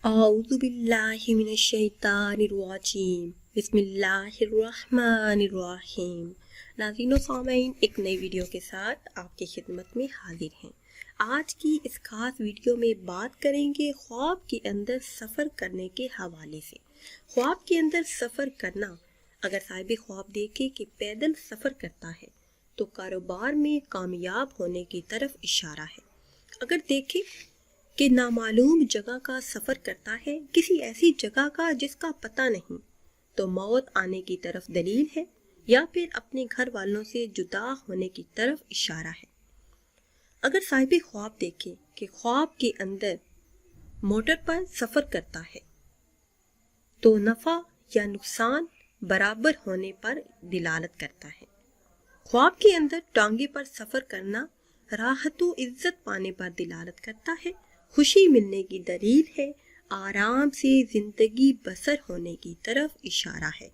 اعوذ باللہ من الشیطان الرجیم بسم اللہ الرحمن الرحیم۔ ناظرین و سامعین، ایک نئی ویڈیو کے ساتھ آپ کی خدمت میں حاضر ہیں۔ آج کی اس خاص ویڈیو میں بات کریں گے خواب کے اندر سفر کرنے کے حوالے سے۔ خواب کے اندر سفر کرنا، اگر صاحب خواب دیکھے کہ پیدل سفر کرتا ہے تو کاروبار میں کامیاب ہونے کی طرف اشارہ ہے۔ اگر دیکھے کہ نامعلوم جگہ کا سفر کرتا ہے، کسی ایسی جگہ کا جس کا پتہ نہیں، تو موت آنے کی طرف دلیل ہے یا پھر اپنے گھر والوں سے جدا ہونے کی طرف اشارہ ہے۔ اگر صاحب خواب دیکھے کہ خواب کے اندر موٹر پر سفر کرتا ہے تو نفع یا نقصان برابر ہونے پر دلالت کرتا ہے۔ خواب کے اندر ٹانگے پر سفر کرنا راحت و عزت پانے پر دلالت کرتا ہے، خوشی ملنے کی دلیل ہے، آرام سے زندگی بسر ہونے کی طرف اشارہ ہے۔